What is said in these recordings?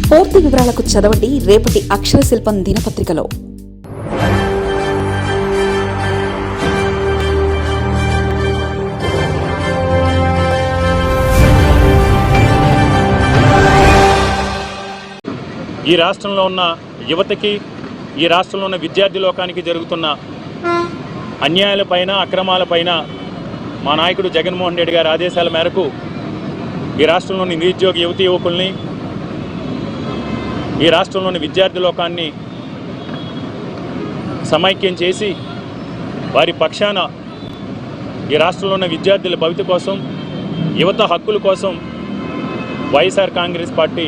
పూర్తి వివరాలకు చదవండి రేపటి అక్షర శిల్పం దినపత్రికలో. ఈ రాష్ట్రంలో ఉన్న యువతకి, ఈ రాష్ట్రంలో ఉన్న విద్యార్థి లోకానికి జరుగుతున్న అన్యాయాలపైన, అక్రమాలపైన మా నాయకుడు జగన్మోహన్ రెడ్డి గారి ఆదేశాల మేరకు ఈ రాష్ట్రంలోని నిరుద్యోగ యువతీ యువకుల్ని, ఈ రాష్ట్రంలోని విద్యార్థి లోకాన్ని సమైక్యం చేసి వారి పక్షాన ఈ రాష్ట్రంలో ఉన్న విద్యార్థుల భవిత కోసం, యువత హక్కుల కోసం వైఎస్ఆర్ కాంగ్రెస్ పార్టీ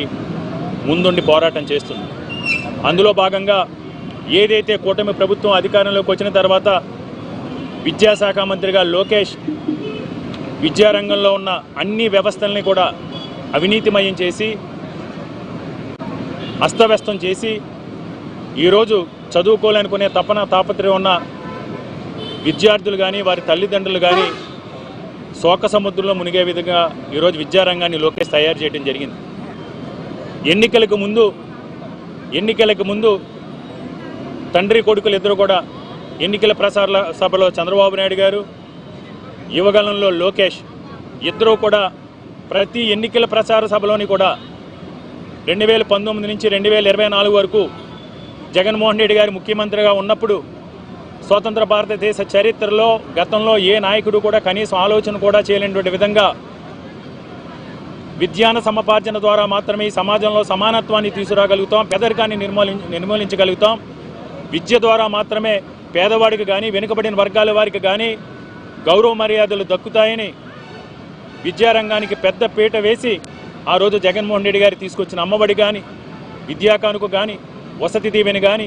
ముందుండి పోరాటం చేస్తుంది. అందులో భాగంగా ఏదైతే కూటమి ప్రభుత్వం అధికారంలోకి వచ్చిన తర్వాత విద్యాశాఖ మంత్రిగా లోకేష్ విద్యారంగంలో ఉన్న అన్ని వ్యవస్థల్ని కూడా అవినీతిమయం చేసి, అస్తవ్యస్తం చేసి, ఈరోజు చదువుకోవాలనుకునే తాపత్రయం ఉన్న విద్యార్థులు కానీ, వారి తల్లిదండ్రులు కానీ శోక సముద్రంలో మునిగే విధంగా ఈరోజు విద్యారంగాన్ని లోకేష్ తయారు చేయడం జరిగింది. ఎన్నికలకు ముందు తండ్రి కొడుకులు ఇద్దరు కూడా ఎన్నికల ప్రచార సభలో చంద్రబాబు నాయుడు గారు, యువగలంలో లోకేష్ ఇద్దరూ కూడా ప్రతి ఎన్నికల ప్రచార సభలోని కూడా 2019 నుంచి 2024 వరకు జగన్మోహన్ రెడ్డి గారు ముఖ్యమంత్రిగా ఉన్నప్పుడు స్వతంత్ర భారతదేశ చరిత్రలో గతంలో ఏ నాయకుడు కూడా కనీసం ఆలోచన కూడా చేయలేనటువంటి విధంగా విజ్ఞాన సముపార్జన ద్వారా మాత్రమే ఈ సమాజంలో సమానత్వాన్ని తీసుకురాగలుగుతాం, పేదరికాన్ని నిర్మూలించగలుగుతాం. విద్య ద్వారా మాత్రమే పేదవాడికి కానీ, వెనుకబడిన వర్గాల వారికి కానీ గౌరవ మర్యాదలు దక్కుతాయని విద్యారంగానికి పెద్ద పీట వేసి ఆ రోజు జగన్మోహన్ రెడ్డి గారు తీసుకొచ్చిన అమ్మఒడి కానీ, విద్యా కానుక కానీ, వసతి దీవెన కానీ,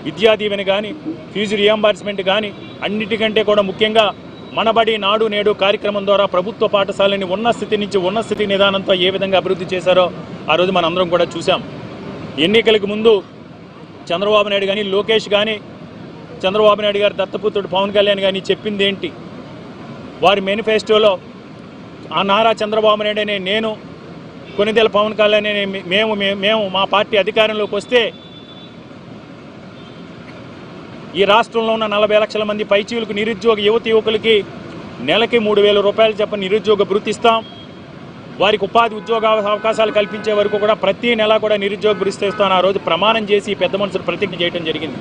విద్యా దీవెన కానీ, ఫీజు రియంబర్స్మెంట్ కానీ, అన్నిటికంటే కూడా ముఖ్యంగా మనబడి నాడు నేడు కార్యక్రమం ద్వారా ప్రభుత్వ పాఠశాలని ఉన్న స్థితి నుంచి ఉన్న స్థితి నిదానంతో ఏ విధంగా అభివృద్ధి చేశారో ఆ రోజు మనందరం కూడా చూసాం. ఎన్నికలకు ముందు చంద్రబాబు నాయుడు కానీ, లోకేష్ కానీ, చంద్రబాబు నాయుడు గారి దత్తపుత్రుడు పవన్ కళ్యాణ్ కానీ చెప్పింది ఏంటి? వారి మేనిఫెస్టోలో ఆ నారా చంద్రబాబు నాయుడు అనే నేను, కొనిదెల పవన్ కళ్యాణ్ అనే మేము మా పార్టీ అధికారంలోకి వస్తే ఈ రాష్ట్రంలో ఉన్న 40 లక్షల మంది పైచీలకు నిరుద్యోగ యువతి యువకులకి నెలకి 3,000 రూపాయలు చెప్పని నిరుద్యోగ భృతి ఇస్తాం. వారికి ఉపాధి ఉద్యోగ అవకాశాలు కల్పించే వరకు కూడా ప్రతి నెల కూడా నిరుద్యోగ భృతి ఇస్తామని ఆ రోజు ప్రమాణం చేసి పెద్ద మనుషులు ప్రతిజ్ఞ చేయడం జరిగింది.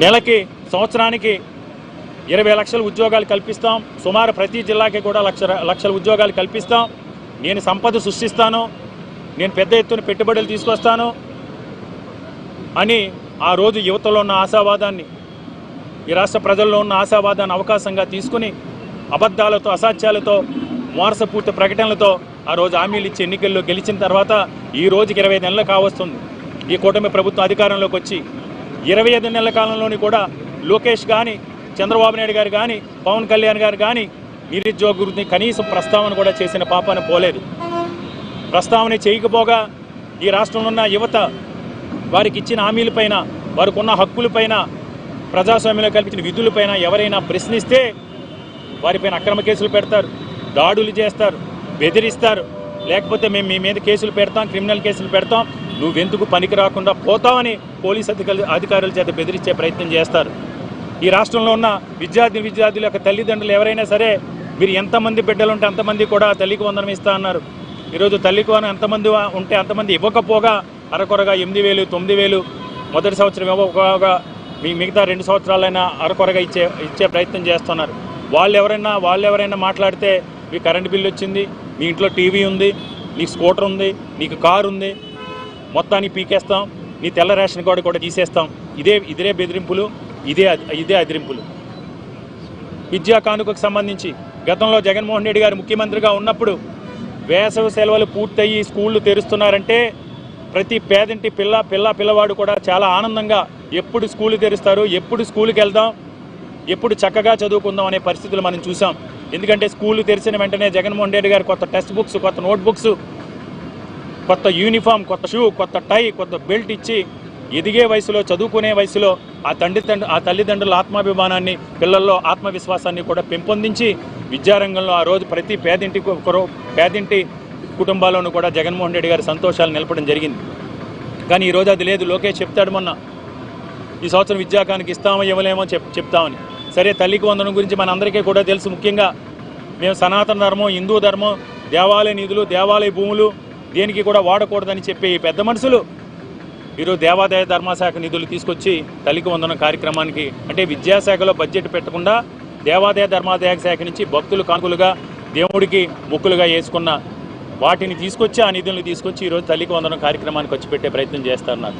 నెలకి, సంవత్సరానికి 20 లక్షల ఉద్యోగాలు కల్పిస్తాం. సుమారు ప్రతి జిల్లాకి కూడా లక్షల ఉద్యోగాలు కల్పిస్తాం. నేను సంపద సృష్టిస్తాను, నేను పెద్ద ఎత్తున పెట్టుబడులు తీసుకొస్తాను అని ఆ రోజు యువతలో ఉన్న ఆశావాదాన్ని, ఈ రాష్ట్ర ప్రజల్లో ఉన్న ఆశావాదాన్ని అవకాశంగా తీసుకుని అబద్ధాలతో, అసాధ్యాలతో, మోసపూర్తి ప్రకటనలతో ఆ రోజు హామీలు ఇచ్చి ఎన్నికల్లో గెలిచిన తర్వాత ఈ రోజుకి 25 నెలలు కావస్తుంది ఈ కూటమి ప్రభుత్వం అధికారంలోకి వచ్చి. 25 నెలల కాలంలోని కూడా లోకేష్ కానీ, చంద్రబాబు నాయుడు గారు కానీ, పవన్ కళ్యాణ్ గారు కానీ నిరుద్యోగ గురించి కనీసం ప్రస్తావన కూడా చేసిన పాపాన పోలేదు. ప్రస్తావన చేయకపోగా ఈ రాష్ట్రంలో ఉన్న యువత వారికి ఇచ్చిన హామీలపైన, వారికి ఉన్న హక్కులపైన, ప్రజాస్వామ్యంలో కల్పించిన విధులపైన ఎవరైనా ప్రశ్నిస్తే వారిపైన అక్రమ కేసులు పెడతారు, దాడులు చేస్తారు, బెదిరిస్తారు. లేకపోతే మేము మీ మీద కేసులు పెడతాం, క్రిమినల్ కేసులు పెడతాం, నువ్వెందుకు పనికి రాకుండా పోతావని పోలీస్ అధికారుల చేత బెదిరించే ప్రయత్నం చేస్తారు. ఈ రాష్ట్రంలో ఉన్న విద్యార్థుల యొక్క తల్లిదండ్రులు ఎవరైనా సరే మీరు ఎంతమంది బిడ్డలు ఉంటే అంతమంది కూడా తల్లికి వందనం ఇస్తా అన్నారు. ఈరోజు తల్లికి వందనం ఎంతమంది ఉంటే అంతమంది ఇవ్వకపోగా అరకొరగా 8,000, 9,000 మొదటి సంవత్సరం ఇవ్వకపోగా మిగతా 2 సంవత్సరాలైనా అరకొరగా ఇచ్చే ప్రయత్నం చేస్తున్నారు. వాళ్ళు ఎవరైనా మాట్లాడితే మీ కరెంటు బిల్లు వచ్చింది, మీ ఇంట్లో టీవీ ఉంది, నీకు స్కూటర్ ఉంది, నీకు కారు ఉంది, మొత్తాన్ని పీకేస్తాం, నీ తెల్ల రేషన్ కార్డు కూడా తీసేస్తాం. ఇదే బెదిరింపులు, ఇదే అదిరింపులు. విద్యా కానుకకు సంబంధించి గతంలో జగన్మోహన్ రెడ్డి గారు ముఖ్యమంత్రిగా ఉన్నప్పుడు వేసవి సెలవులు పూర్తయ్యి స్కూళ్ళు తెరుస్తున్నారంటే ప్రతి పేదింటి పిల్లవాడు కూడా చాలా ఆనందంగా ఎప్పుడు స్కూలు తెరుస్తారు, ఎప్పుడు స్కూల్కి వెళ్దాం, ఎప్పుడు చక్కగా చదువుకుందాం అనే పరిస్థితులు మనం చూసాం. ఎందుకంటే స్కూలు తెరిచిన వెంటనే జగన్మోహన్ రెడ్డి గారు కొత్త టెక్స్ట్ బుక్స్, కొత్త నోట్ బుక్స్, కొత్త యూనిఫామ్, కొత్త షూ, కొత్త టై, కొత్త బెల్ట్ ఇచ్చి ఎదిగే వయసులో, చదువుకునే వయసులో ఆ తల్లిదండ్రుల ఆత్మాభిమానాన్ని, పిల్లల్లో ఆత్మవిశ్వాసాన్ని కూడా పెంపొందించి విద్యారంగంలో ఆ రోజు ప్రతి పేదింటికి పేదింటి కుటుంబాల్లోనూ కూడా జగన్మోహన్ రెడ్డి గారి సంతోషాలు నిలపడం జరిగింది. కానీ ఈరోజు అది లేదు. లోకేష్ చెప్తాడు మొన్న ఈ సంవత్సరం విద్యాకానికి ఇస్తామో ఇవ్వలేమో చెప్తామని. సరే, తల్లికి వందనం గురించి మనందరికీ కూడా తెలుసు. ముఖ్యంగా మేము సనాతన ధర్మం, హిందూ ధర్మం, దేవాలయ నిధులు, దేవాలయ భూములు దేనికి కూడా వాడకూడదని చెప్పి ఈ పెద్ద మనుషులు ఈరోజు దేవాదాయ ధర్మశాఖ నిధులు తీసుకొచ్చి తల్లికి వందనం కార్యక్రమానికి, అంటే విద్యాశాఖలో బడ్జెట్ పెట్టకుండా దేవాదాయ ధర్మాదాయ శాఖ నుంచి భక్తులు కానుకలుగా దేవుడికి మొక్కులుగా వేసుకున్న వాటిని తీసుకొచ్చి, ఆ నిధులను తీసుకొచ్చి ఈరోజు తల్లికి వందనం కార్యక్రమానికి వచ్చి పెట్టే ప్రయత్నం చేస్తున్నారు.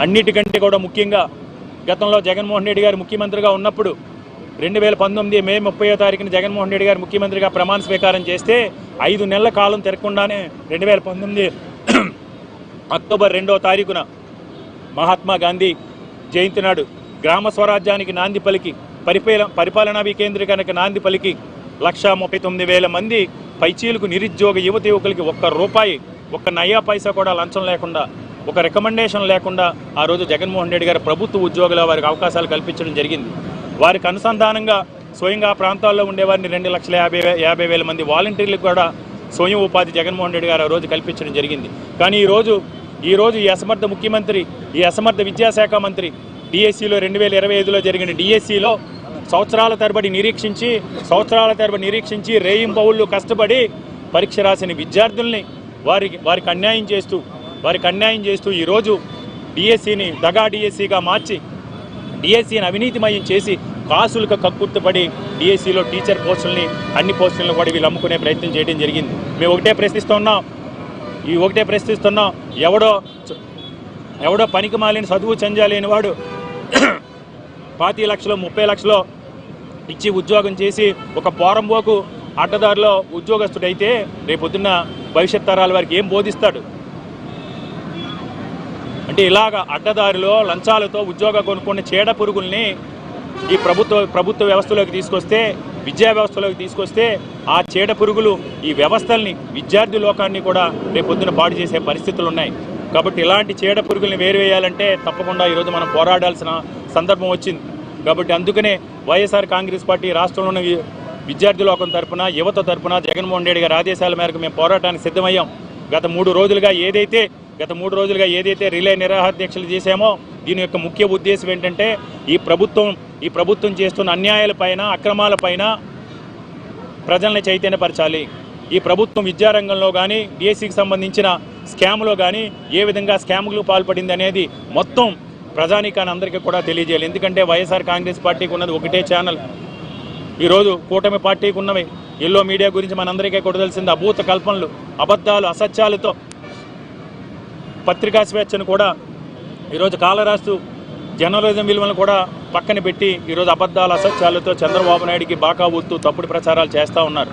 అన్నిటికంటే కూడా ముఖ్యంగా గతంలో జగన్మోహన్ రెడ్డి గారు ముఖ్యమంత్రిగా ఉన్నప్పుడు 2019 మే 30వ తారీఖున జగన్మోహన్ రెడ్డి గారు ముఖ్యమంత్రిగా ప్రమాణ స్వీకారం చేస్తే 5 నెలల కాలం తిరగకుండానే 2019 అక్టోబర్ 2వ తారీఖున మహాత్మా గాంధీ జయంతి నాడు గ్రామ స్వరాజ్యానికి నాంది పలికి, పరిపాలనా వికేంద్రీకరణకు నాంది పలికి 1,39,000 మంది పైచీలకు నిరుద్యోగ యువత యువకులకి ₹1 ఒక్క నయా పైసా కూడా లంచం లేకుండా, ఒక రికమెండేషన్ లేకుండా ఆ రోజు జగన్మోహన్ రెడ్డి గారు ప్రభుత్వ ఉద్యోగుల వారికి అవకాశాలు కల్పించడం జరిగింది. వారికి అనుసంధానంగా స్వయంగా ఆ ప్రాంతాల్లో ఉండేవారిని 2,50,000 మంది వాలంటీర్లకు కూడా స్వయం ఉపాధి జగన్మోహన్ రెడ్డి గారు ఆ రోజు కల్పించడం జరిగింది. కానీ ఈరోజు ఈ అసమర్థ ముఖ్యమంత్రి, ఈ అసమర్థ విద్యాశాఖ మంత్రి డిఎస్సిలో 2025లో జరిగిన డిఎస్సిలో సంవత్సరాల తరబడి నిరీక్షించి రేయింబౌళ్ళు కష్టపడి పరీక్ష రాసిన విద్యార్థుల్ని వారికి అన్యాయం చేస్తూ ఈరోజు డిఎస్సిని దగా డిఎస్సిగా మార్చి, డిఎస్సిని అవినీతిమయం చేసి కాసులకు కక్కుర్తుపడి డిఎస్సిలో టీచర్ పోస్టుల్ని, అన్ని పోస్టులను కూడా వీళ్ళు అమ్ముకునే ప్రయత్నం చేయడం జరిగింది. మేము ఒకటే ప్రశ్నిస్తున్నాం, ఎవడో పనికి మాలిన చదువు చెంజాలేని వాడు 25 లక్షలు 30 లక్షలు ఇచ్చి ఉద్యోగం చేసి ఒక పోరంబోకు అడ్డదారిలో ఉద్యోగస్తుడైతే రేపొద్దున్న భవిష్యత్ తరాల వారికి ఏం బోధిస్తాడు? అంటే ఇలాగ అడ్డదారిలో లంచాలతో ఉద్యోగ కొనుక్కున్న చీడ పురుగుల్ని ఈ ప్రభుత్వ వ్యవస్థలోకి తీసుకొస్తే, విద్యా వ్యవస్థలోకి తీసుకొస్తే ఆ చీడ పురుగులు ఈ వ్యవస్థల్ని, విద్యార్థి లోకాన్ని కూడా రేపొద్దున పాడు చేసే పరిస్థితులు ఉన్నాయి. కాబట్టి ఇలాంటి చీడ పురుగుల్ని వేరువేయాలంటే తప్పకుండా ఈరోజు మనం పోరాడాల్సిన సందర్భం వచ్చింది. కాబట్టి అందుకనే వైఎస్ఆర్ కాంగ్రెస్ పార్టీ రాష్ట్రంలో ఉన్న విద్యార్థి లోకం తరఫున, యువత తరఫున జగన్మోహన్ రెడ్డి గారి ఆదేశాల మేరకు మేము పోరాటానికి సిద్ధమయ్యాం. గత 3 రోజులుగా ఏదైతే రిలే నిరాహార దీక్షలు చేశామో దీని యొక్క ముఖ్య ఉద్దేశం ఏంటంటే ఈ ప్రభుత్వం చేస్తున్న అన్యాయాలపైన, అక్రమాలపైన ప్రజల్ని చైతన్యపరచాలి. ఈ ప్రభుత్వం విద్యారంగంలో కానీ, డిఎస్సికి సంబంధించిన స్కామ్లో కానీ ఏ విధంగా స్కామ్లకు పాల్పడింది అనేది మొత్తం ప్రజానీకాన్ని అందరికీ కూడా తెలియజేయాలి. ఎందుకంటే వైఎస్ఆర్ కాంగ్రెస్ పార్టీకి ఉన్నది ఒకటే ఛానల్. ఈరోజు కూటమి పార్టీకి ఉన్నవి ఎల్లో మీడియా గురించి మనందరికీ కూడా తెలిసింది. అభూత కల్పనలు, అబద్ధాలు, అసత్యాలతో పత్రికా స్వేచ్ఛను కూడా ఈరోజు కాలరాస్తూ జర్నలిజం విలువలను కూడా పక్కన పెట్టి ఈరోజు అబద్ధాలు, అసత్యాలతో చంద్రబాబు నాయుడికి బాకా ఊతూ తప్పుడు ప్రచారాలు చేస్తూ ఉన్నారు.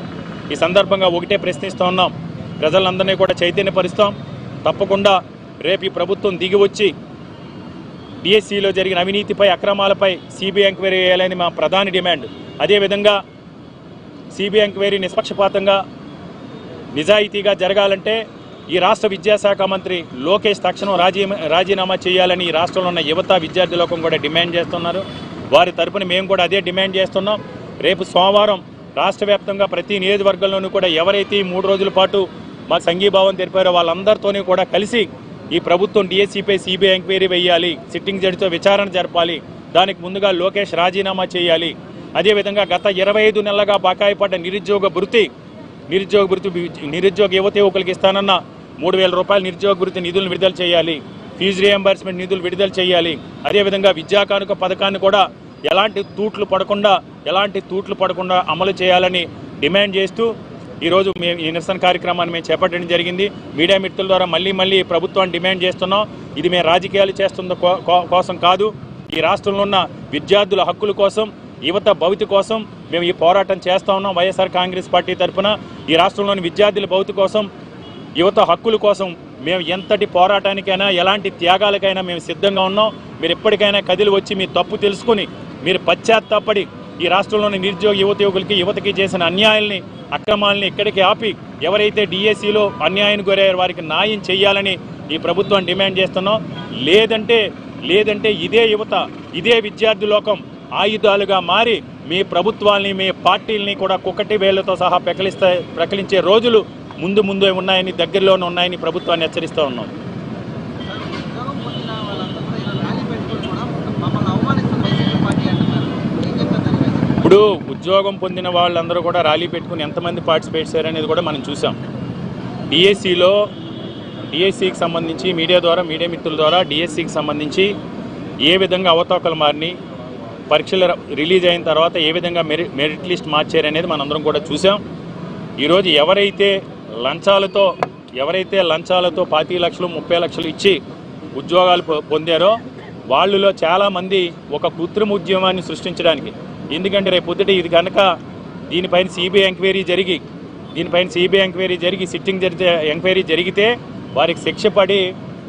ఈ సందర్భంగా ఒకటే ప్రశ్నిస్తూ ఉన్నాం, ప్రజలందరినీ కూడా చైతన్యపరుస్తాం. తప్పకుండా రేపు ఈ ప్రభుత్వం దిగి వచ్చి డిఎస్సిలో జరిగిన అవినీతిపై, అక్రమాలపై సిబిఐ ఎంక్వైరీ చేయాలని మా ప్రధాన డిమాండ్. అదేవిధంగా సిబిఐ ఎంక్వైరీ నిష్పక్షపాతంగా, నిజాయితీగా జరగాలంటే ఈ రాష్ట్ర విద్యాశాఖ మంత్రి లోకేష్ తక్షణం రాజీనామా చేయాలని ఈ రాష్ట్రంలో ఉన్న యువత, విద్యార్థి లోకం కూడా డిమాండ్ చేస్తున్నారు. వారి తరపున మేము కూడా అదే డిమాండ్ చేస్తున్నాం. రేపు సోమవారం రాష్ట్ర వ్యాప్తంగా ప్రతి నియోజకవర్గంలోనూ కూడా ఎవరైతే 3 రోజుల పాటు మాకు సంఘీభావం తెలిపారో వాళ్ళందరితోనే కూడా కలిసి ఈ ప్రభుత్వం డిఎస్సిపై సిబిఐ ఎంక్వైరీ వేయాలి, సిట్టింగ్ జడ్జితో విచారణ జరపాలి, దానికి ముందుగా లోకేష్ రాజీనామా చేయాలి. అదేవిధంగా గత 25 నెలలుగా బకాయి పడ్డ నిరుద్యోగ యువత యువకులకి ఇస్తానన్న ₹3,000 నిరుద్యోగ భృతి నిధులను విడుదల చేయాలి, ఫీజు రియంబర్స్మెంట్ నిధులు విడుదల చేయాలి. అదేవిధంగా విద్యా కానుక పథకాన్ని కూడా ఎలాంటి తూట్లు పడకుండా అమలు చేయాలని డిమాండ్ చేస్తూ ఈరోజు మేము ఈ నిరసన కార్యక్రమాన్ని మేము చేపట్టడం జరిగింది. మీడియా మిత్రుల ద్వారా మళ్ళీ ప్రభుత్వాన్ని డిమాండ్ చేస్తున్నాం. ఇది మేము రాజకీయాలు చేస్తున్న కోసం కాదు, ఈ రాష్ట్రంలో ఉన్న విద్యార్థుల హక్కుల కోసం, యువత భవిత కోసం మేము ఈ పోరాటం చేస్తూ ఉన్నాం. వైఎస్ఆర్ కాంగ్రెస్ పార్టీ తరఫున ఈ రాష్ట్రంలోని విద్యార్థుల భవిత కోసం, యువత హక్కుల కోసం మేము ఎంతటి పోరాటానికైనా, ఎలాంటి త్యాగాలకైనా మేము సిద్ధంగా ఉన్నాం. మీరు ఎప్పటికైనా కదిలి వచ్చి మీ తప్పు తెలుసుకుని మీరు పశ్చాత్తాపడి ఈ రాష్ట్రంలోని నిరుద్యోగ యువతకి చేసిన అన్యాయాల్ని, అక్రమాలని ఇక్కడికి ఆపి ఎవరైతే డిఎస్సిలో అన్యాయానికి గురయ్యారో వారికి న్యాయం చేయాలని ఈ ప్రభుత్వం డిమాండ్ చేస్తున్నాం. లేదంటే ఇదే యువత, ఇదే విద్యార్థి లోకం ఆయుధాలుగా మారి మీ ప్రభుత్వాల్ని మీ పార్టీల్ని కూడా కుక్కటి వేళ్లతో సహా ప్రకలించే రోజులు ముందే ఉన్నాయని, దగ్గరలోనే ఉన్నాయని ప్రభుత్వాన్ని హెచ్చరిస్తూ ఉన్నాం. ఇప్పుడు ఉద్యోగం పొందిన వాళ్ళందరూ కూడా ర్యాలీ పెట్టుకుని ఎంతమంది పార్టిసిపేట్ చేశారనేది కూడా మనం చూసాం. డిఎస్సికి సంబంధించి మీడియా మిత్రుల ద్వారా డిఎస్సికి సంబంధించి ఏ విధంగా అవతాకలు మారిని, పరీక్షలు రిలీజ్ అయిన తర్వాత ఏ విధంగా మెరిట్ లిస్ట్ మార్చారనేది మనందరం కూడా చూసాం. ఈరోజు ఎవరైతే లంచాలతో 25 లక్షలు 30 లక్షలు ఇచ్చి ఉద్యోగాలు పొందారో వాళ్ళలో చాలామంది ఒక కృత్రిమ ఉద్యమాన్ని సృష్టించడానికి, ఎందుకంటే రేపు పొద్దుట ఇది కనుక దీనిపైన సిబిఐ ఎంక్వైరీ జరిగి సిట్టింగ్ ఎంక్వైరీ జరిగితే వారికి శిక్ష పడి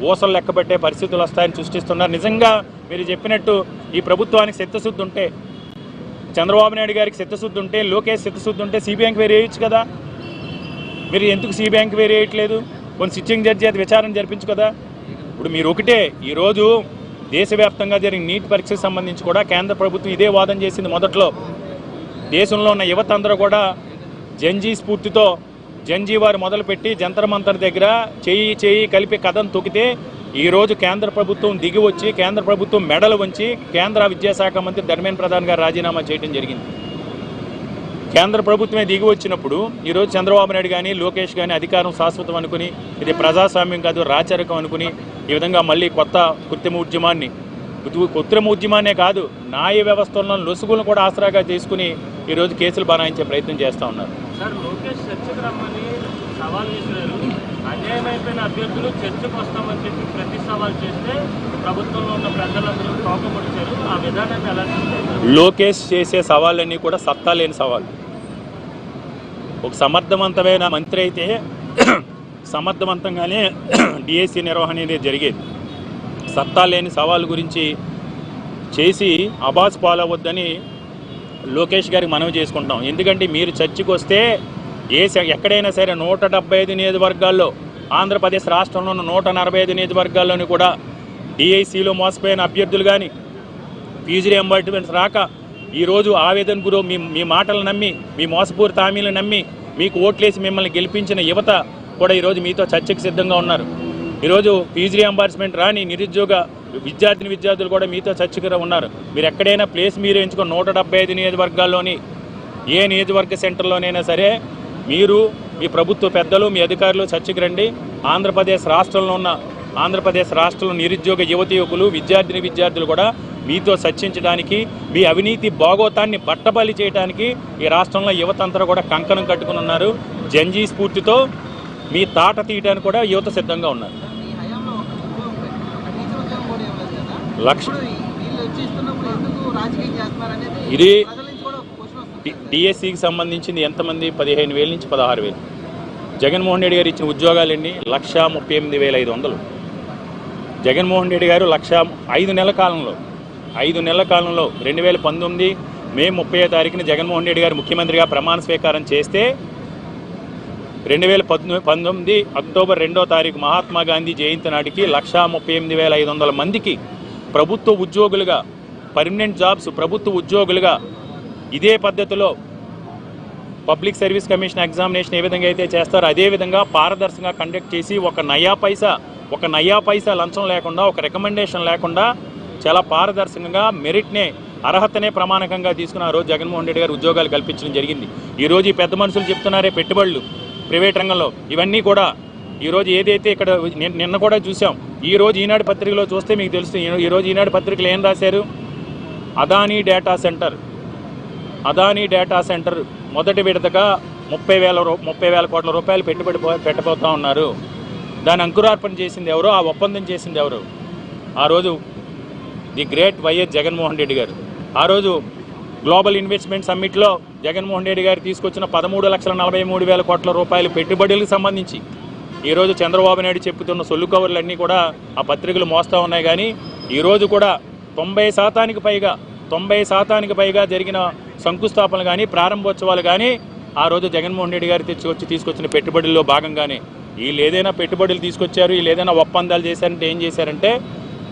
ఊసలు లెక్కబట్టే పరిస్థితులు వస్తాయని సృష్టిస్తున్నారు. నిజంగా మీరు చెప్పినట్టు ఈ ప్రభుత్వానికి చిత్తశుద్ధి ఉంటే, చంద్రబాబు నాయుడు గారికి చిత్తశుద్ధి ఉంటే, లోకేష్ చిత్తశుద్ధి ఉంటే సిబిఐ ఎంక్వైరీ వేయచ్చు కదా. మీరు ఎందుకు సిబిఐ ఎంక్వైరీ వేయట్లేదు? కొన్ని సిట్టింగ్ జడ్జి అది విచారణ జరిపించు కదా. ఇప్పుడు మీరు ఒకటే, ఈరోజు దేశవ్యాప్తంగా జరిగిన నీట్ పరీక్షకు సంబంధించి కూడా కేంద్ర ప్రభుత్వం ఇదే వాదన చేసింది. మొదట్లో దేశంలో ఉన్న యువత అందరూ కూడా జంజీ స్ఫూర్తితో జంజీ వారు మొదలుపెట్టి జంతర్ మంతర్ దగ్గర చేయి కలిపి కథను తొక్కితే ఈరోజు కేంద్ర ప్రభుత్వం దిగి వచ్చి కేంద్ర ప్రభుత్వం మెడలు వంచి కేంద్ర విద్యాశాఖ మంత్రి ధర్మేంద్ర ప్రధాన్ గారు రాజీనామా చేయడం జరిగింది. కేంద్ర ప్రభుత్వమే దిగి వచ్చినప్పుడు ఈరోజు చంద్రబాబు నాయుడు కానీ లోకేష్ కానీ అధికారం శాశ్వతం అనుకుని, ఇది ప్రజాస్వామ్యం కాదు రాచరికం అనుకుని ఈ విధంగా మళ్ళీ కొత్త కృత్రిమ ఉద్యమాన్నే కాదు న్యాయ వ్యవస్థలో లొసుగులను కూడా ఆసరాగా చేసుకుని ఈరోజు కేసులు బనాయించే ప్రయత్నం చేస్తూ ఉన్నారు. సార్, లోకేష్ చర్చకు రమ్మని సవాల్ చేశారు. అన్యాయమైపోయిన అభ్యర్థులు చర్చకు వస్తామని చెప్పి ప్రతి సవాల్ చేస్తే ప్రభుత్వంలో ఉన్న ప్రజలందరూ తోకముడిచారు. ఆ విధానాన్ని ఎలా చూస్తారు? లోకేష్ చేసే సవాళ్ళన్నీ కూడా సత్తా లేని సవాళ్ళు. ఒక సమర్థవంతమైన మంత్రి అయితే సమర్థవంతంగానే డిఎస్సి నిర్వహణ అనేది జరిగేది. సత్తా లేని సవాల్ గురించి చేసి అబాస్ పాలవద్దని లోకేష్ గారికి మనవి చేసుకుంటాం. ఎందుకంటే మీరు చర్చకు వస్తే ఎక్కడైనా సరే 175 నియోజకవర్గాల్లో, ఆంధ్రప్రదేశ్ రాష్ట్రంలో ఉన్న 145 నియోజకవర్గాల్లోని కూడా డిఐసిలో మోసపోయిన అభ్యర్థులు కానీ ఫీజు రియంబర్స్మెంట్స్ రాక ఈరోజు ఆవేదన గురో మీ మాటలు నమ్మి, మీ మోసపూరిత హామీలు నమ్మి మీకు ఓట్లేసి మిమ్మల్ని గెలిపించిన యువత కూడా ఈరోజు మీతో చర్చకు సిద్ధంగా ఉన్నారు. ఈరోజు ఫీజు రియంబర్స్మెంట్ రాని నిరుద్యోగ విద్యార్థులు కూడా మీతో చర్చగా ఉన్నారు. మీరు ఎక్కడైనా ప్లేస్ మీరు ఎంచుకున్న 175 నియోజకవర్గాల్లోని ఏ నియోజకవర్గ సెంటర్లోనైనా సరే మీరు, మీ ప్రభుత్వ పెద్దలు, మీ అధికారులు చర్చకు రండి. ఆంధ్రప్రదేశ్ రాష్ట్రంలో నిరుద్యోగ యువకులు విద్యార్థులు కూడా మీతో చర్చించడానికి, మీ అవినీతి భాగోతాన్ని బట్టబలి చేయడానికి ఈ రాష్ట్రంలో యువత అంతా కూడా కంకణం కట్టుకుని ఉన్నారు. జంజీ స్ఫూర్తితో మీ తాట తీయడానికి కూడా యువత సిద్ధంగా ఉన్నారు. ఇది డిఎస్సికి సంబంధించింది ఎంతమంది? 15,000 నుంచి 16,000. జగన్మోహన్ రెడ్డి గారు ఇచ్చిన ఉద్యోగాలన్నీ 138,500. జగన్మోహన్ రెడ్డి గారు 5 నెలల కాలంలో 2019 మే 30వ తారీఖున జగన్మోహన్ రెడ్డి గారు ముఖ్యమంత్రిగా ప్రమాణ స్వీకారం చేస్తే 2019 అక్టోబర్ 2వ తారీఖు మహాత్మా గాంధీ జయంతి నాటికి 138,500 మందికి ప్రభుత్వ ఉద్యోగులుగా, పర్మనెంట్ జాబ్స్ ప్రభుత్వ ఉద్యోగులుగా ఇదే పద్ధతిలో పబ్లిక్ సర్వీస్ కమిషన్ ఎగ్జామినేషన్ ఏ విధంగా అయితే చేస్తారో అదే విధంగా పారదర్శకంగా కండక్ట్ చేసి ఒక నయా పైసా లంచం లేకుండా, ఒక రికమెండేషన్ లేకుండా చాలా పారదర్శకంగా మెరిట్నే, అర్హతనే ప్రమాణకంగా తీసుకున్న ఆ రోజు జగన్మోహన్ రెడ్డి గారు ఉద్యోగాలు కల్పించడం జరిగింది. ఈరోజు ఈ పెద్ద మనుషులు చెప్తున్నారే పెట్టుబడులు ప్రైవేట్ రంగంలో, ఇవన్నీ కూడా ఈరోజు ఏదైతే ఇక్కడ నిన్న కూడా చూసాం. ఈరోజు ఈనాడు పత్రికలో చూస్తే మీకు తెలుస్తుంది. ఈరోజు ఈనాడు పత్రికలు ఏం రాశారు? అదానీ డేటా సెంటర్ మొదటి విడతగా 30,000 కోట్ల రూపాయలు పెట్టుబడి పెట్టబోతా ఉన్నారు. దాని అంకురార్పణ చేసింది ఎవరు? ఆ ఒప్పందం చేసింది ఎవరు? ఆ రోజు the great YS Jaganmohan Reddy గారు. ఆ రోజు గ్లోబల్ ఇన్వెస్ట్మెంట్ సమ్మిట్లో జగన్మోహన్ రెడ్డి గారు తీసుకొచ్చిన 13,43,000 కోట్ల రూపాయలు పెట్టుబడులకు సంబంధించి ఈరోజు చంద్రబాబు నాయుడు చెప్పుతున్న సొల్లు కవర్లన్నీ కూడా ఆ పత్రికలు మోస్తూ ఉన్నాయి. కానీ ఈరోజు కూడా 90% పైగా జరిగిన శంకుస్థాపనలు కానీ, ప్రారంభోత్సవాలు కానీ ఆ రోజు జగన్మోహన్ రెడ్డి గారు తీసుకొచ్చిన పెట్టుబడుల్లో భాగంగానే. వీళ్ళు ఏదైనా పెట్టుబడులు తీసుకొచ్చారు, వీళ్ళు ఏదైనా ఒప్పందాలు చేశారంటే ఏం చేశారంటే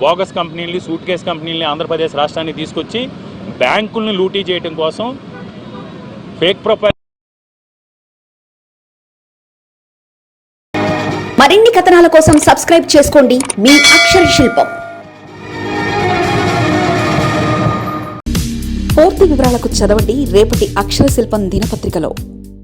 బోగస్ కంపెనీలు, సూట్ కేస్ కంపెనీలని ఆంధ్రప్రదేశ్ రాష్ట్రాన్ని తీసుకొచ్చి బ్యాంకులను లూటీ చేయడం కోసం ఫేక్ ప్రొఫైల్. మరిన్ని కథనాల కోసం సబ్స్క్రైబ్ చేసుకోండి మీ అక్షర శిల్పం. పూర్తి వివరాలకు చదవండి రేపటి అక్షర శిల్పం దినపత్రికలో.